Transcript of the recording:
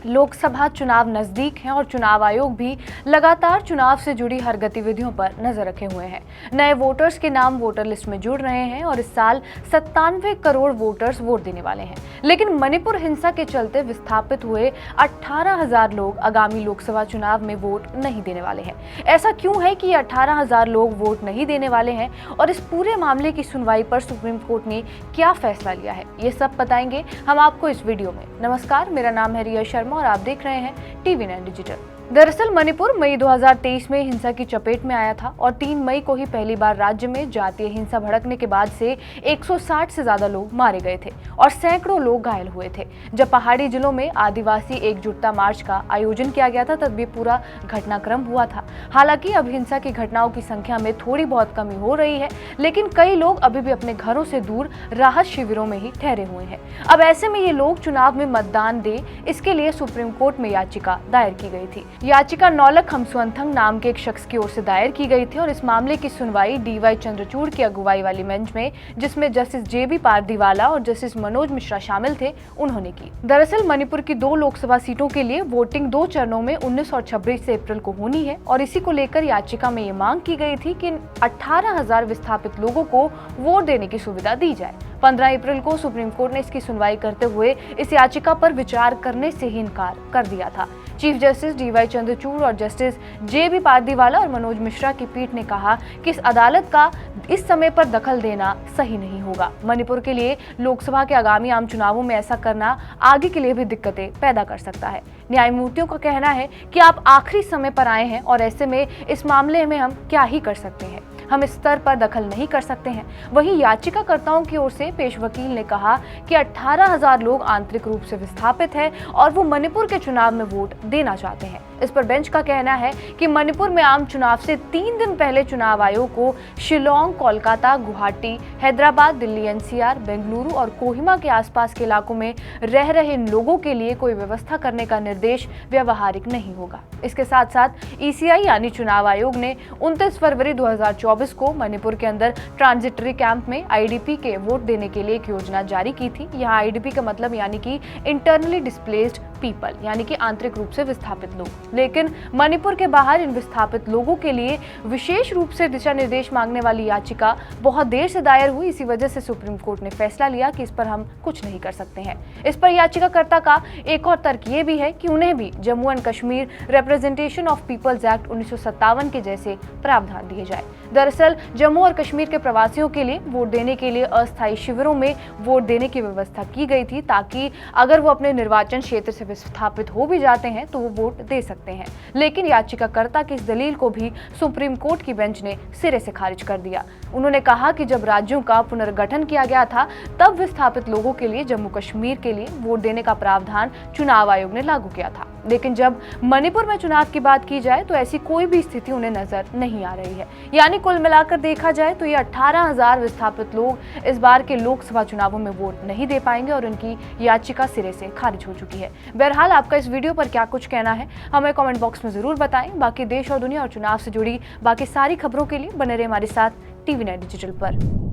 लोकसभा चुनाव नजदीक हैं और चुनाव आयोग भी लगातार चुनाव से जुड़ी हर गतिविधियों पर नजर रखे हुए हैं। नए वोटर्स के नाम वोटर लिस्ट में जुड़ रहे हैं और इस साल 97 करोड़ वोटर्स वोट देने वाले हैं। लेकिन मणिपुर हिंसा के चलते विस्थापित हुए 18,000 लोग आगामी लोकसभा चुनाव में वोट नहीं देने वाले हैं। ऐसा क्यों है कि 18,000 लोग वोट नहीं देने वाले हैं और इस पूरे मामले की सुनवाई पर सुप्रीम कोर्ट ने क्या फैसला लिया है, ये सब बताएंगे हम आपको इस वीडियो में। नमस्कार, मेरा नाम है रिया शर्मा और आप देख रहे हैं TV9 डिजिटल। दरअसल मणिपुर मई 2023 में हिंसा की चपेट में आया था और 3 मई को ही पहली बार राज्य में जातीय हिंसा भड़कने के बाद से 160 से ज्यादा लोग मारे गए थे और सैकड़ों लोग घायल हुए थे। जब पहाड़ी जिलों में आदिवासी एकजुटता मार्च का आयोजन किया गया था तब भी पूरा घटनाक्रम हुआ था। हालांकि अब हिंसा की घटनाओं की संख्या में थोड़ी बहुत कमी हो रही है, लेकिन कई लोग अभी भी अपने घरों से दूर राहत शिविरों में ही ठहरे हुए हैं। अब ऐसे में ये लोग चुनाव में मतदान दे, इसके लिए सुप्रीम कोर्ट में याचिका दायर की गई थी। याचिका नौलक हमसुअंथंग नाम के एक शख्स की ओर से दायर की गई थी और इस मामले की सुनवाई DY चंद्रचूड़ की अगुवाई वाली बेंच में, जिसमें जस्टिस JB पारदीवाला और जस्टिस मनोज मिश्रा शामिल थे, उन्होंने की। दरअसल मणिपुर की 2 लोकसभा सीटों के लिए वोटिंग 2 चरणों में 19 और 26 अप्रैल को होनी है और इसी को लेकर याचिका में ये मांग की गई थी कि 18,000 विस्थापित लोगों को वोट देने की सुविधा दी जाए। 15 अप्रैल को सुप्रीम कोर्ट ने इसकी सुनवाई करते हुए इस याचिका पर विचार करने से ही इनकार कर दिया था। चीफ जस्टिस DY चंद्रचूड़ और जस्टिस JB पारदीवाला और मनोज मिश्रा की पीठ ने कहा कि इस अदालत का इस समय पर दखल देना सही नहीं होगा। मणिपुर के लिए लोकसभा के आगामी आम चुनावों में ऐसा करना आगे के लिए भी दिक्कतें पैदा कर सकता है। न्यायमूर्तियों का कहना है कि आप आखिरी समय पर आए हैं और ऐसे में इस मामले में हम क्या ही कर सकते हैं, हम इस स्तर पर दखल नहीं कर सकते हैं। वहीं याचिकाकर्ताओं की ओर से पेश वकील ने कहा कि 18,000 लोग आंतरिक रूप से विस्थापित हैं और वो मणिपुर के चुनाव में वोट देना चाहते हैं। इस पर बेंच का कहना है कि मणिपुर में आम चुनाव से 3 दिन पहले चुनाव आयोग को शिलोंग, कोलकाता, गुवाहाटी, हैदराबाद, दिल्ली NCR, बेंगलुरु और कोहिमा के आसपास के इलाकों में रह रहे इन लोगों के लिए कोई व्यवस्था करने का निर्देश व्यवहारिक नहीं होगा। इसके साथ साथ ECI यानी चुनाव आयोग ने 29 फरवरी 2024 को मणिपुर के अंदर ट्रांजिटरी कैंप में IDP के वोट देने के लिए एक योजना जारी की थी। यहाँ IDP का मतलब यानी कि इंटरनली डिस्प्लेस्ड पीपल, यानी कि आंतरिक रूप से विस्थापित लोग। लेकिन मणिपुर के बाहर इन विस्थापित लोगों के लिए विशेष रूप से दिशा निर्देश मांगने वाली याचिका बहुत देर से दायर हुई। इसी वजह से सुप्रीम कोर्ट ने फैसला लिया कि इस पर हम कुछ नहीं कर सकते हैं। इस पर याचिकाकर्ता का एक और तर्क ये भी है कि उन्हें भी Jammu and Kashmir representation of peoples act 1957 के जैसे प्रावधान दिए जाए। दरअसल जम्मू और कश्मीर के प्रवासियों के लिए वोट देने के लिए अस्थायी शिविरों में वोट देने की व्यवस्था की गई थी, ताकि अगर वो अपने निर्वाचन क्षेत्र से विस्थापित हो भी जाते हैं तो वो वोट दे सकते हैं। लेकिन याचिकाकर्ता की इस दलील को भी सुप्रीम कोर्ट की बेंच ने सिरे से खारिज कर दिया। उन्होंने कहा कि जब राज्यों का पुनर्गठन किया गया था तब विस्थापित लोगों के लिए जम्मू कश्मीर के लिए वोट देने का प्रावधान चुनाव आयोग ने लागू किया था, लेकिन जब मणिपुर में चुनाव की बात की जाए तो ऐसी कोई भी स्थिति उन्हें नजर नहीं आ रही है। यानी कुल मिलाकर देखा जाए तो ये 18,000 विस्थापित लोग इस बार के लोकसभा चुनावों में वोट नहीं दे पाएंगे और उनकी याचिका सिरे से खारिज हो चुकी है। बहरहाल आपका इस वीडियो पर क्या कुछ कहना है हमें कमेंट बॉक्स में जरूर बताएं। बाकी देश और दुनिया और चुनाव से जुड़ी बाकी सारी खबरों के लिए बने रहे हमारे साथ TV9 डिजिटल पर।